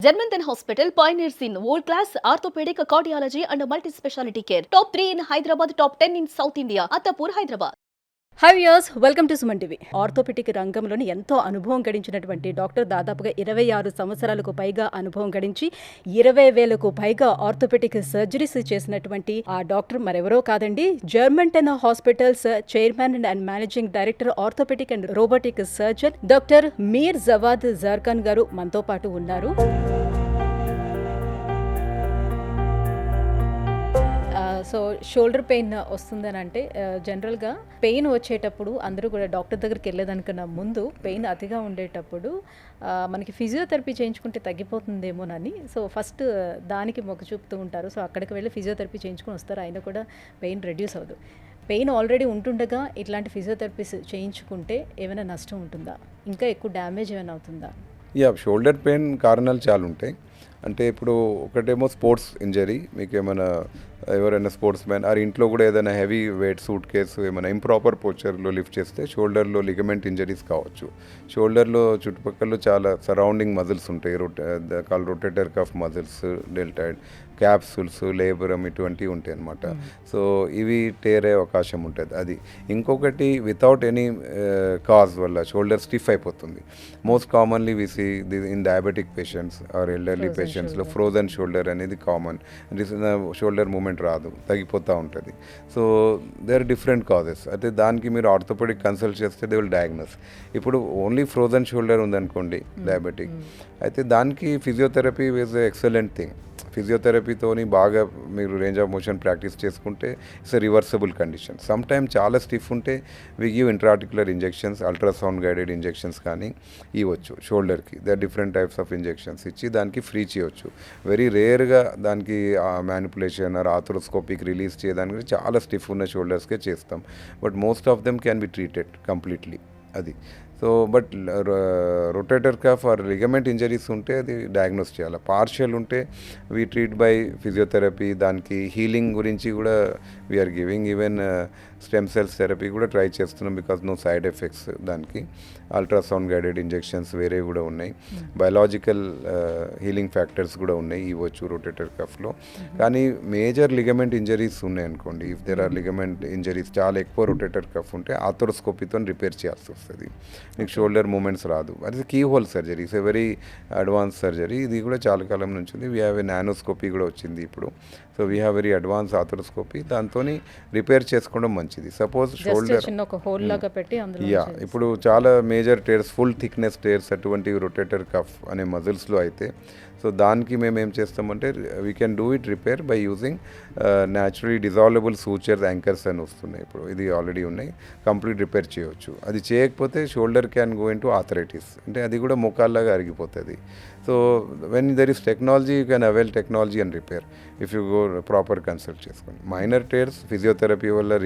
Germanton Hospital pioneers in world-class orthopedic cardiology and multi-specialty care. Top 3 in Hyderabad, top 10 in South India. Attapur, Hyderabad. Hi viewers, welcome to Suman TV. Orthopaedic రంగంలోని ఎంతో అనుభవం గడించినటువంటి doctor దాదాపుగా 26 సంవత్సరాలకు పైగా అనుభవం గడించి 20,000కు పైగా orthopaedic surgeries చేసినటువంటి ఆ డాక్టర్ మరెవరో కాదండి, జర్మంటన్ hospitals chairman and managing director orthopedic and robotic surgeon doctor Mir Jawad Zarkhan garu మనతో పాటు ఉన్నారు. సో షోల్డర్ పెయిన్ వస్తుందని అంటే జనరల్గా పెయిన్ వచ్చేటప్పుడు అందరూ కూడా డాక్టర్ దగ్గరికి వెళ్ళేదానికన్నా ముందు పెయిన్ అతిగా ఉండేటప్పుడు మనకి ఫిజియోథెరపీ చేయించుకుంటే తగ్గిపోతుందేమోనని సో ఫస్ట్ దానికి మొగ్గు చూపుతూ ఉంటారు. సో అక్కడికి వెళ్ళి ఫిజియోథెరపీ చేయించుకుని వస్తారు, అయినా కూడా పెయిన్ రెడ్యూస్ అవ్వదు. పెయిన్ ఆల్రెడీ ఉంటుండగా ఇట్లాంటి ఫిజియోథెరపీస్ చేయించుకుంటే ఏమైనా నష్టం ఉంటుందా, ఇంకా ఎక్కువ డ్యామేజ్ ఏమైనా అవుతుందా? షోల్డర్ పెయిన్ కారణాలు చాలా ఉంటాయి. అంటే ఇప్పుడు ఒకటేమో స్పోర్ట్స్ ఇంజరీ, మీకు ఏమైనా ఎవరైనా స్పోర్ట్స్ మ్యాన్ ఆర్ ఇంట్లో కూడా ఏదైనా హెవీ వెయిట్ సూట్ కేసు ఏమైనా ఇంప్రాపర్ పోచర్లో లిఫ్ట్ చేస్తే షోల్డర్లో లిగమెంట్ ఇంజరీస్ కావచ్చు. షోల్డర్లో చుట్టుపక్కల చాలా సరౌండింగ్ మజిల్స్ ఉంటాయి, rotator cuff muscles, deltoid, capsules, labrum ఇటువంటివి ఉంటాయి అన్నమాట. సో ఇవి టేరే అవకాశం ఉంటుంది. అది ఇంకొకటి వితౌట్ ఎనీ కాజ్ వల్ల షోల్డర్ స్టిఫ్ అయిపోతుంది. Most commonly we see in diabetic patients or elderly పేషెంట్స్లో ఫ్రోజన్ షోల్డర్ అనేది కామన్. షోల్డర్ మూమెంట్ రాదు, తగ్గిపోతూ ఉంటుంది. So they are different causes. అయితే దానికి మీరు ఆర్థోపెడిక్ కన్సల్ట్ చేస్తే దే విల్ డయాగ్నోస్. ఇప్పుడు ఓన్లీ ఫ్రోజన్ షోల్డర్ ఉందనుకోండి డయాబెటిక్, అయితే దానికి ఫిజియోథెరపీ ఈజ్ ఎక్సలెంట్ థింగ్. ఫిజియోథెరపీతోని బాగా మీరు రేంజ్ ఆఫ్ మోషన్ ప్రాక్టీస్ చేసుకుంటే it's reversible condition. Some time చాలా స్టిఫ్ ఉంటే we give intraarticular injections, ultrasound guided injections కానీ ఇవ్వచ్చు షోల్డర్కి. They are different types of injections ఇచ్చి దానికి ఫ్రీ చేయవచ్చు. వెరీ రేర్గా దానికి మ్యానిపులేషన్ ఆర్ ఆర్థ్రోస్కోపిక్ రిలీజ్ చేయడానికి చాలా స్టిఫ్ ఉన్న షోల్డర్స్కే చేస్తాం. But most of them can be treated completely. అది so but rotator cuff or ligament injuries ఉంటే అది డయాగ్నోస్ చేయాలి. పార్షియల్ ఉంటే వీ ట్రీట్ బై ఫిజియోథెరపీ. దానికి హీలింగ్ గురించి కూడా we are giving even stem cells therapy కూడా ట్రై చేస్తున్నాం, బికాజ్ నో సైడ్ ఎఫెక్ట్స్. దానికి అల్ట్రాసౌండ్ గైడెడ్ ఇంజెక్షన్స్ వేరే కూడా ఉన్నాయి, బయలాజికల్ హీలింగ్ ఫ్యాక్టర్స్ కూడా ఉన్నాయి, ఇవ్వచ్చు రొటేటర్ కఫ్లో. కానీ మేజర్ లిగమెంట్ ఇంజరీస్ ఉన్నాయనుకోండి, if there are ligament injuries చాలా ఎక్కువ రొటేటర్ కఫ్ ఉంటే ఆర్థ్రోస్కోపీతో రిపేర్ చేయాల్సి వస్తుంది. మీకు షోల్డర్ మూమెంట్స్ రాదు. అది keyhole surgery, it's a very advance surgery. ఇది కూడా చాలా కాలం నుంచి ఉంది. వీ హ్యావ్ ఎ నానోస్కోపీ కూడా వచ్చింది ఇప్పుడు. So we have very advance arthroscopy. దాంతో రిపేర్ చేసుకోవడం మంచిది. సపోజ్ షోల్డర్ ఇప్పుడు చాలా major tears, full thickness tears అటువంటి రొటేటర్ కఫ్ అనే మజిల్స్లో అయితే, సో దానికి మేము ఏం చేస్తామంటే we can do it repair by using naturally dissolvable sutures, anchors అని వస్తున్నాయి ఇప్పుడు. ఇది ఆల్రెడీ ఉన్నాయి, కంప్లీట్ రిపేర్ చేయవచ్చు. అది చేయకపోతే shoulder can go into arthritis, అంటే అది కూడా మోకాల్లాగా అరిగిపోతుంది. So when there is technology you can avail technology and repair if you go proper consult చేసుకోండి. మైనర్ టేర్స్ ఫిజియోథెరపీ వల్ల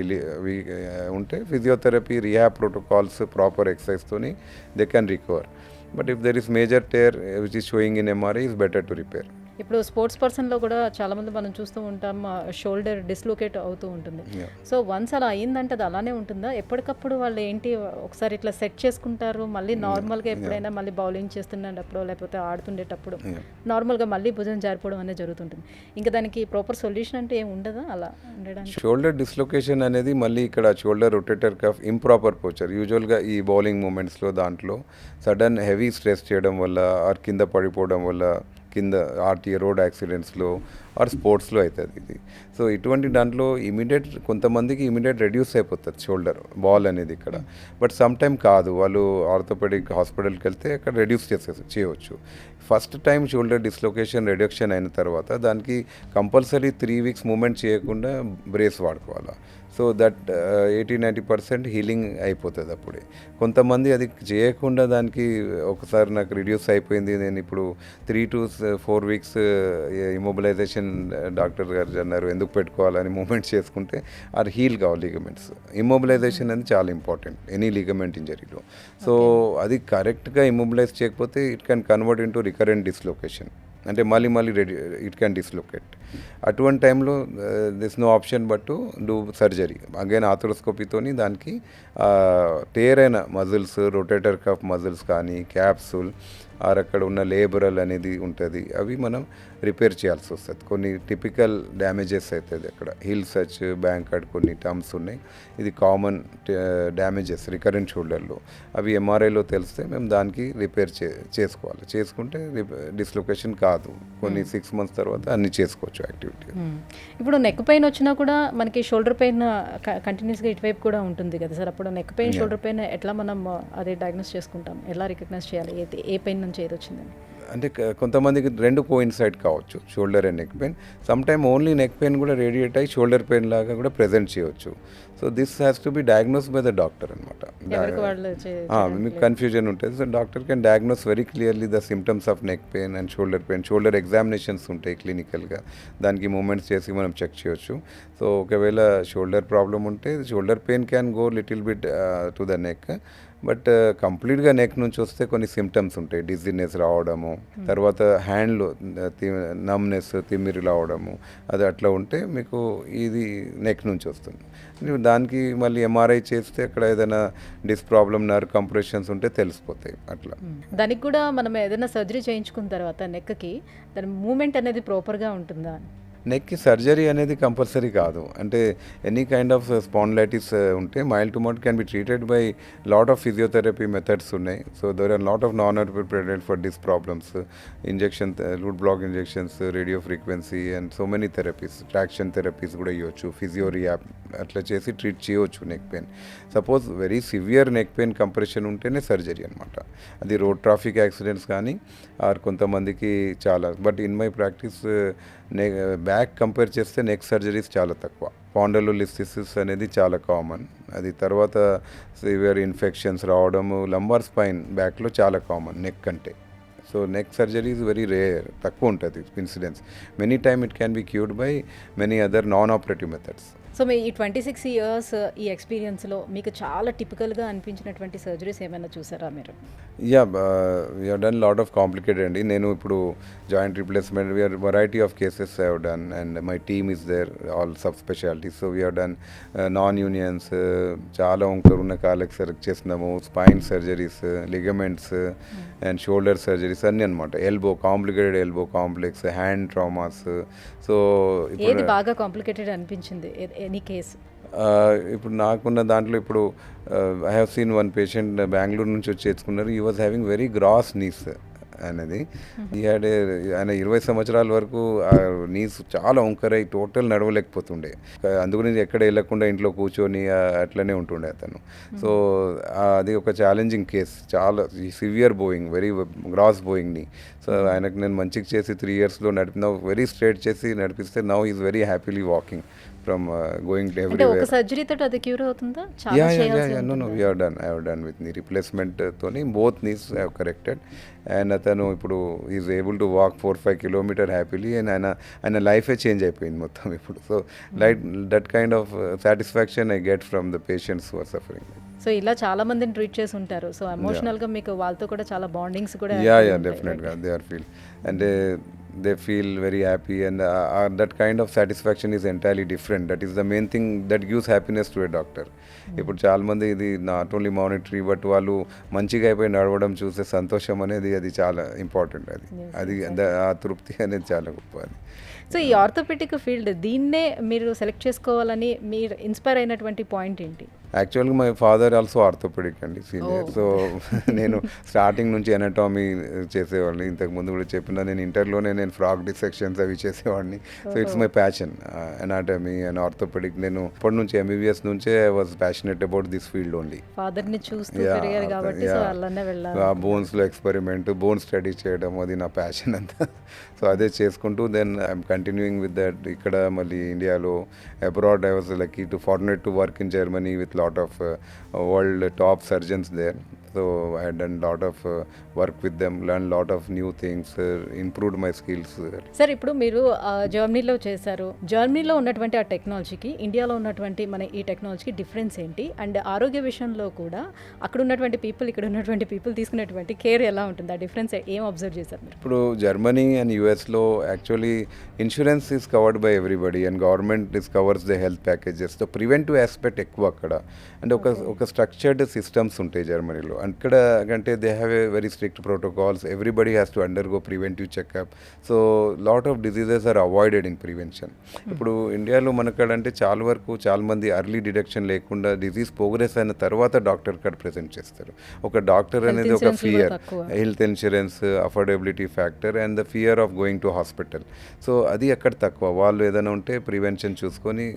ఉంటే ఫిజియోథెరపీ, రీహాబ్ ప్రోటోకాల్స్, ప్రాపర్ ఎక్సర్సైజ్తోని they can recover. But if there is major tear which is showing in MRI, is better to repair. ఇప్పుడు sports పర్సన్లో కూడా చాలామంది మనం చూస్తూ ఉంటాం, షోల్డర్ డిస్లోకేట్ అవుతూ ఉంటుంది. సో వన్స్ అలా అయిందంటే అది అలానే ఉంటుందా? ఎప్పటికప్పుడు వాళ్ళు ఏంటి ఒకసారి ఇట్లా సెట్ చేసుకుంటారు, మళ్ళీ నార్మల్గా ఎప్పుడైనా మళ్ళీ బౌలింగ్ చేస్తున్నప్పుడు లేకపోతే ఆడుతుండేటప్పుడు నార్మల్గా మళ్ళీ భుజం జారిపోవడం అనేది జరుగుతుంటుంది. ఇంకా దానికి ప్రాపర్ సొల్యూషన్ అంటే ఏమి ఉండదా అలా ఉండడానికి? షోల్డర్ డిస్లొకేషన్ అనేది మళ్ళీ ఇక్కడ shoulder rotator cuff improper posture. యూజువల్గా ఈ బౌలింగ్ మూమెంట్స్లో దాంట్లో సడన్ హెవీ స్ట్రెస్ చేయడం వల్ల ఆర్ కింద పడిపోవడం వల్ల, కింద ఆర్టీఏ రోడ్ యాక్సిడెంట్స్లో ఆర్ స్పోర్ట్స్లో అవుతుంది ఇది. సో ఇటువంటి దాంట్లో కొంతమందికి ఇమీడియట్ రెడ్యూస్ అయిపోతుంది షోల్డర్ బాల్ అనేది ఇక్కడ. బట్ సమ్ టైమ్ కాదు, వాళ్ళు ఆర్థోపెడిక్ హాస్పిటల్కి వెళ్తే అక్కడ రెడ్యూస్ చేయవచ్చు. First time shoulder dislocation reduction అయిన తర్వాత దానికి కంపల్సరీ 3 weeks మూమెంట్ చేయకుండా బ్రేస్ వాడుకోవాలి. సో దట్ 80-90% హీలింగ్ అయిపోతుంది అప్పుడే. కొంతమంది అది చేయకుండా దానికి ఒకసారి నాకు రిడ్యూస్ అయిపోయింది, నేను ఇప్పుడు 3 to 4 weeks ఇమొబిలైజేషన్ డాక్టర్ గారు అన్నారు ఎందుకు పెట్టుకోవాలని మూమెంట్ చేసుకుంటే ఆర్ హీల్ కావాలి లిగమెంట్స్. ఇమొబిలైజేషన్ అనేది చాలా ఇంపార్టెంట్ ఎనీ లిగమెంట్ ఇంజరీలో. సో అది కరెక్ట్గా ఇమొబిలైజ్ చేయకపోతే it can convert into recurrent dislocation, అంటే మళ్ళీ ఇట్ కెన్ డిస్లొకేట్. అటువంటి టైంలో this no option but to do surgery again ఆర్థరోస్కోపీతోని దానికి టేర్ అయిన మజిల్స్ రొటేటర్ కఫ్ మజిల్స్ కానీ క్యాప్సూల్ ఆర్ అక్కడ ఉన్న లేబరల్ అనేది ఉంటుంది అవి మనం రిపేర్ చేయాల్సి వస్తుంది కొన్ని టిపికల్ డ్యామేజెస్ అవుతుంది అక్కడ హిల్ సచ్ బ్యాంక్ కార్డ్ కొన్ని టర్మ్స్ ఉన్నాయి ఇది కామన్ డ్యామేజెస్ రికరెంట్ షోల్డర్లో అవి ఎంఆర్ఐలో తెలిస్తే మేము దానికి రిపేర్ చేసుకోవాలి చేసుకుంటే డిస్లొకేషన్ కాదు కొన్ని 6 months తర్వాత అన్ని చేసుకోవచ్చు యాక్టివిటీ. ఇప్పుడు నెక్ పెయిన్ వచ్చినా కూడా మనకి షోల్డర్ పెయిన్ కంటిన్యూస్గా ఇటువైపు కూడా ఉంటుంది కదా సార్, అప్పుడు నెక్ పెయిన్ షోల్డర్ పెయిన్ ఎట్లా మనం అదే డయాగ్నోస్ చేసుకుంటాం, ఎలా రికగ్నైజ్ చేయాలి ఏ పెయిన్ నుంచి ఏది వచ్చిందని? అంటే కొంతమందికి రెండు కోయిన్సైడ్ కావచ్చు shoulder and neck pain some time only neck pain కూడా రేడియేట్ అయ్యి షోల్డర్ పెయిన్ లాగా కూడా ప్రెజెంట్ చేయవచ్చు. So this has to be diagnose by the doctor అనమాట. మీకు కన్ఫ్యూజన్ ఉంటుంది so doctor can diagnose very clearly the symptoms of neck pain and shoulder pain. Shoulder examinations ఉంటాయి క్లినికల్గా, దానికి మూమెంట్స్ చేసి మనం చెక్ చేయొచ్చు. సో ఒకవేళ షోల్డర్ ప్రాబ్లం ఉంటే shoulder pain can go little bit to the neck, but కంప్లీట్గా neck నుంచి వస్తే కొన్ని సిమ్టమ్స్ ఉంటాయి, డిజీనెస్ రావడము, తర్వాత హ్యాండ్లో నమ్నెస్ తిమ్మిరి రావడము, అది అట్లా ఉంటే మీకు ఇది నెక్ నుంచి వస్తుంది. దానికి మళ్ళీ ఎంఆర్ఐ చేస్తే అక్కడ ఏదైనా డిస్ ప్రాబ్లమ్ నర్వ్ కంప్రెషన్స్ ఉంటే తెలిసిపోతాయి అట్లా. దానికి కూడా మనం ఏదైనా సర్జరీ చేయించుకున్న తర్వాత నెక్కి దాని మూమెంట్ అనేది ప్రాపర్గా ఉంటుందా? నెక్కి సర్జరీ అనేది కంపల్సరీ కాదు. అంటే ఎనీ కైండ్ ఆఫ్ స్పాండిలైటిస్ ఉంటే mild to mod can be treated by lot of physiotherapy methods ఉన్నాయి. So there are lot of non prepared for this problems, injection root block injections, radio frequency and so many therapies, traction therapies కూడా ఇవ్వచ్చు, physio rehab అట్లా చేసి treat చేయవచ్చు neck pain. Suppose very severe neck pain compression ఉంటేనే surgery అనమాట. అది road traffic accidents కానీ or కొంతమందికి చాలా, but in my practice back compare చేస్తే నెక్ సర్జరీస్ చాలా తక్కువ. పాండలోలిస్థిసిస్ అనేది చాలా కామన్, అది తర్వాత సివియర్ ఇన్ఫెక్షన్స్ రావడము లంబార్ స్పైన్ బ్యాక్లో చాలా కామన్ నెక్ కంటే. So neck surgery is very rare, తక్కువ ఉంటుంది incidence. Many time it can be cured by many other non operative methods. So మీ ఈ 26 years ఈ ఎక్స్పీరియన్స్లో మీకు చాలా టిపికల్గా అనిపించినటువంటి సర్జరీస్ ఏమైనా చూసారా మీరు? Yeah, we have done lot of complicated అండి. నేను ఇప్పుడు joint replacement we are variety of cases I have done and my team is there all sub specialities. So we have done non unions, చాలా వంకరు ఉన్న కాళ్ళకి సెలెక్ట్ చేసినాము, spine surgeries, ligaments and shoulder surgeries అన్నీ అనమాట. Elbow complicated, elbow complex, hand traumas. So ఏది బాగా complicated అనిపించింది ఎనీ కేసు? ఇప్పుడు నాకున్న దాంట్లో ఇప్పుడు I have seen one patient Bengaluru నుంచి వచ్చి తెచ్చుకున్నారు. He was having very gross knees అనేది. ఆయన 20 సంవత్సరాల వరకు నీస్ చాలా వంకరై టోటల్ నడవలేకపోతుండే, అందుగురించి ఎక్కడ వెళ్ళకుండా ఇంట్లో కూర్చొని అట్లనే ఉంటుండే అతను. సో అది ఒక ఛాలెంజింగ్ కేస్, చాలా సివియర్ బోయింగ్, వెరీ గ్రాస్ బోయింగ్ని. సో ఆయనకు నేను మంచిగా చేసి 3 yearsలో నడిపిన, వెరీ స్ట్రైట్ చేసి నడిపిస్తే now is very happily walking from going to everywhere. ఒక సర్జరీ తోటి అది క్యూర్ అవుతుందా? No, we have done with knee replacement తోని both knees have corrected and అతను ఇప్పుడు is able to walk 4-5 kilometers happily and ఆయన లైఫే చేంజ్ అయిపోయింది మొత్తం ఇప్పుడు. So that kind of satisfaction I get from the patients who are suffering. సో ఇలా చాలా మందిని ట్రీట్ చేసి ఉంటారు, సో ఎమోషనల్గా మీకు వాళ్ళతో కూడా చాలా బాండింగ్స్ కూడా. డెఫినెట్గా దే ఆర్ ఫీల్ అంటే they feel very happy and that kind of satisfaction is entirely different. That is the main thing that gives happiness to a doctor. ఇప్పుడు చాలా మంది ఇది నాట్ ఓన్లీ మానిటరీ బట్ వాళ్ళు మంచిగా అయిపోయి నడవడం చూసే సంతోషం అనేది అది చాలా ఇంపార్టెంట్. అది ఆ తృప్తి అనేది చాలా గొప్ప. అది సో ఈ ఆర్థోపెడిక్ ఫీల్డ్ దీన్నే మీరు సెలెక్ట్ చేసుకోవాలని మీరు ఇన్స్పైర్ అయినటువంటి పాయింట్ ఏంటి? యాక్చువల్గా మై ఫాదర్ ఆల్సో ఆర్థోపెడిక్ అండి, సీనియర్. సో నేను స్టార్టింగ్ నుంచి ఎనటామీ చేసేవాడిని, ఇంతకుముందు కూడా చెప్పిన నేను ఇంటర్లోనే నేను ఫ్రాక్ డిసెక్షన్స్ అవి చేసేవాడిని. So it's my passion anatomy and orthopaedic. నేను ఇప్పటి నుంచి MBBS నుంచే I was passionate about this field only. ఫాదర్ని చూస్తూ పెరిగారు కాబట్టి సో అలానే వెళ్ళాలి. బోన్స్లో ఎక్స్పెరిమెంట్, బోన్ స్టడీ చేయడం అది నా ప్యాషన్ అంతా. సో అదే చేసుకుంటూ then I'm continuing with that. ఇక్కడ మళ్ళీ ఇండియాలో abroad I was lucky to fortunate to work in Germany with lot of world top surgeons there. So I had done lot of work with them, learned lot of new things, improved my skills. Sir ఇప్పుడు మీరు జర్మనీలో చేశారు. జర్మనీలో ఉన్నటువంటి ఆ టెక్నాలజీకి ఇండియాలో ఉన్నటువంటి మన ఈ టెక్నాలజీకి డిఫరెన్స్ ఏంటి? అండ్ ఆరోగ్య విషయంలో కూడా అక్కడ ఉన్నటువంటి పీపుల్ ఇక్కడ ఉన్నటువంటి పీపుల్ తీసుకునేటువంటి కేర్ ఎలా ఉంటుంది? ఆ డిఫరెన్స్ ఏం అబ్జర్వ్ చేశారు మీరు? ఇప్పుడు జర్మనీ అండ్ యూఎస్లో actually insurance is covered by everybody and government is covers the health packages. తో ప్రివెంటివ్ ఆస్పెక్ట్ ఎక్కువ అక్కడ. అంటే ఒక స్ట్రక్చర్డ్ సిస్టమ్స్ ఉంటాయి జర్మనీలో. అక్కడ అంటే they have a very strict protocols. Everybody has to undergo preventive checkup. So lot of diseases are avoided in prevention. ఇప్పుడు ఇండియాలో మనకాడంటే చాలా మంది అర్లీ డిటెక్షన్ లేకుండా డిజీజ్ ప్రోగ్రెస్ అయిన తర్వాత డాక్టర్ కార్డ్ ప్రెజెంట్ చేస్తారు. ఒక డాక్టర్ అనేది ఒక fear, health insurance affordability factor and the fear of going to hospital. So అది అక్కడ తక్కువ. వాళ్ళు ఏదైనా ఉంటే ప్రివెన్షన్ చూసుకొని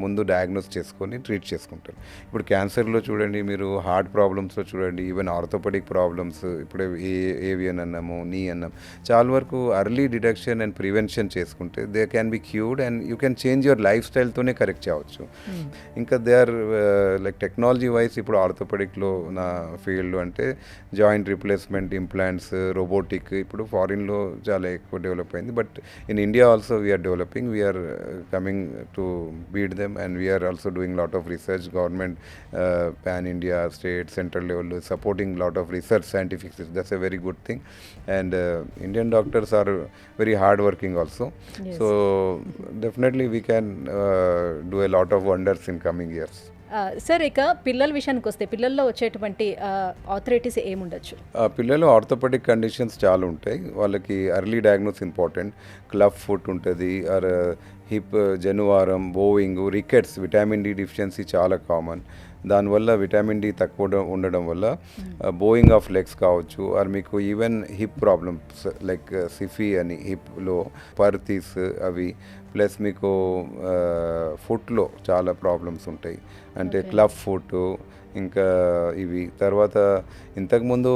ముందు డయాగ్నోస్ చేసుకొని ట్రీట్ చేసుకుంటారు. ఇప్పుడు క్యాన్సర్లో చూడండి, మీరు హార్ట్ ప్రాబ్లమ్స్లో చూడండి, ఈవెన్ ఆర్థోపెడిక్ ప్రాబ్లమ్స్, ఇప్పుడు ఏవియన్ అన్నాము, నీ అన్నాం, చాలా వరకు అర్లీ డిటెక్షన్ అండ్ ప్రివెన్షన్ చేసుకుంటే they can be cured and you can change your life స్టైల్తోనే కరెక్ట్ చేయవచ్చు. ఇంకా they are like technology wise ఇప్పుడు ఆర్థోపెడిక్లో నా ఫీల్డ్ అంటే జాయింట్ రిప్లేస్మెంట్, ఇంప్లాంట్స్, రోబోటిక్ ఇప్పుడు ఫారిన్లో చాలా ఎక్కువ డెవలప్ అయింది. But in India also we are developing, we are coming to beat them and we are also doing lot of research. Government pan India, state, central level supporting lot of research, scientific research. That's a very good thing. And Indian doctors are very hard working also. Yes. So definitely we can do a lot of wonders in coming years. Sir ఇక పిల్లల విషయానికి వస్తే పిల్లల్లో వచ్చేటువంటి arthritis ఏముండొచ్చు? పిల్లలు orthopaedic conditions చాలా ఉంటాయి. వాళ్ళకి early diagnose important. Club foot ఉంటుంది, ఆర్ హిప్, జనువారం, bowing, rickets, vitamin D deficiency చాలా కామన్. దానివల్ల విటమిన్ డి తక్కువ ఉండడం వల్ల బోయింగ్ ఆఫ్ లెగ్స్ కావచ్చు, ఆర్ మీకు ఈవెన్ హిప్ ప్రాబ్లమ్స్ లైక్ సిఫీ అని హిప్లో పర్తీస్ అవి, ప్లస్ మీకు ఫుట్లో చాలా ప్రాబ్లమ్స్ ఉంటాయి. అంటే క్లబ్ ఫుట్, ఇంకా ఇవి. తర్వాత ఇంతకుముందు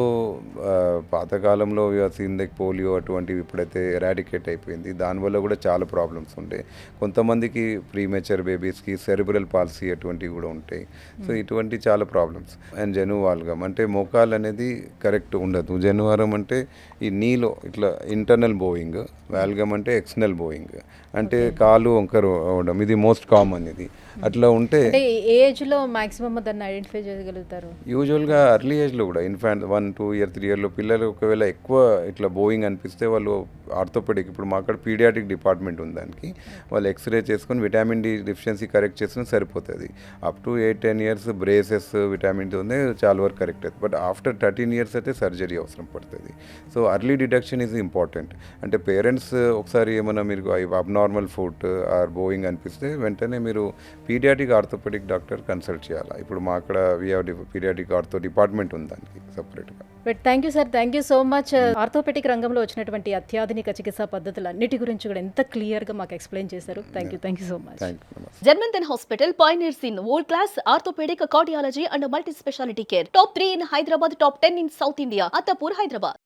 పాతకాలంలో సీన్ లైక్ పోలియో అటువంటివి ఇప్పుడైతే ఎరాడికేట్ అయిపోయింది. దానివల్ల కూడా చాలా ప్రాబ్లమ్స్ ఉంటాయి. కొంతమందికి ప్రీమెచర్ బేబీస్కి సెరిబ్రల్ పాలసీ అటువంటివి కూడా ఉంటాయి. సో ఇటువంటి చాలా ప్రాబ్లమ్స్. అండ్ జనువాల్గమ్ అంటే మోకాలు అనేది కరెక్ట్ ఉండదు. జనువారం అంటే ఈ నీలో ఇట్లా ఇంటర్నల్ బోయింగ్, వాల్గమ్ అంటే ఎక్స్టర్నల్ బోయింగ్, అంటే కాలు వంకర అవడం, ఇది మోస్ట్ కామన్. ఇది అట్లా ఉంటే ఏ ఏజ్లో మాక్సిమం దాన్ని ఐడెంటిఫై చేయగలుగుతారు? యూజువల్గా ఎర్లీ ఏజ్లో కూడా ఇన్ఫాంట్ 1, 2 ఇయర్, 3 ఇయర్లో పిల్లలు ఒకవేళ ఎక్కువ ఇట్లా బోయింగ్ అనిపిస్తే వాళ్ళు ఆర్థోపెడిక్, ఇప్పుడు మా అక్కడ పీడియాటిక్ డిపార్ట్మెంట్ ఉంది, దానికి వాళ్ళు ఎక్స్రే చేసుకొని విటమిన్ డి డిఫిషియన్సీ కరెక్ట్ చేసుకుని సరిపోతుంది. Up to 8-10 years braces vitamin D ఉంది చాలా వరకు కరెక్ట్ అవుతుంది. బట్ ఆఫ్టర్ 13 ఇయర్స్ అయితే సర్జరీ అవసరం పడుతుంది. So early detection is important. అంటే పేరెంట్స్ ఒకసారి ఏమైనా మీరు అబ్నార్మల్ ఫుడ్ ఆర్ బోయింగ్ అనిపిస్తే వెంటనే మీరు పీడియాటిక్ ఆర్థోపెడిక్ డాక్టర్ కన్సల్ట్ చేయాలి. ఇప్పుడు మా అక్కడ పీడియాటిక్ ఆర్థో డిపార్ట్మెంట్ ఉంది దానికి సపరేట్గా. But thank you sir, thank you so much. Orthopaedic రంగంలో వచ్చినటువంటి అత్యాధునిక చికిత్సా పద్ధతులు అన్నిటి గురించి కూడా ఎంత క్లియర్గా మాకు ఎక్స్ప్లెయిన్ చేశారు. Thank you so much. Germanton Hospital pioneers in world-class orthopedic, cardiology and multi-speciality care. Top 3 in Hyderabad, top 10 in South India. Attapur, Hyderabad.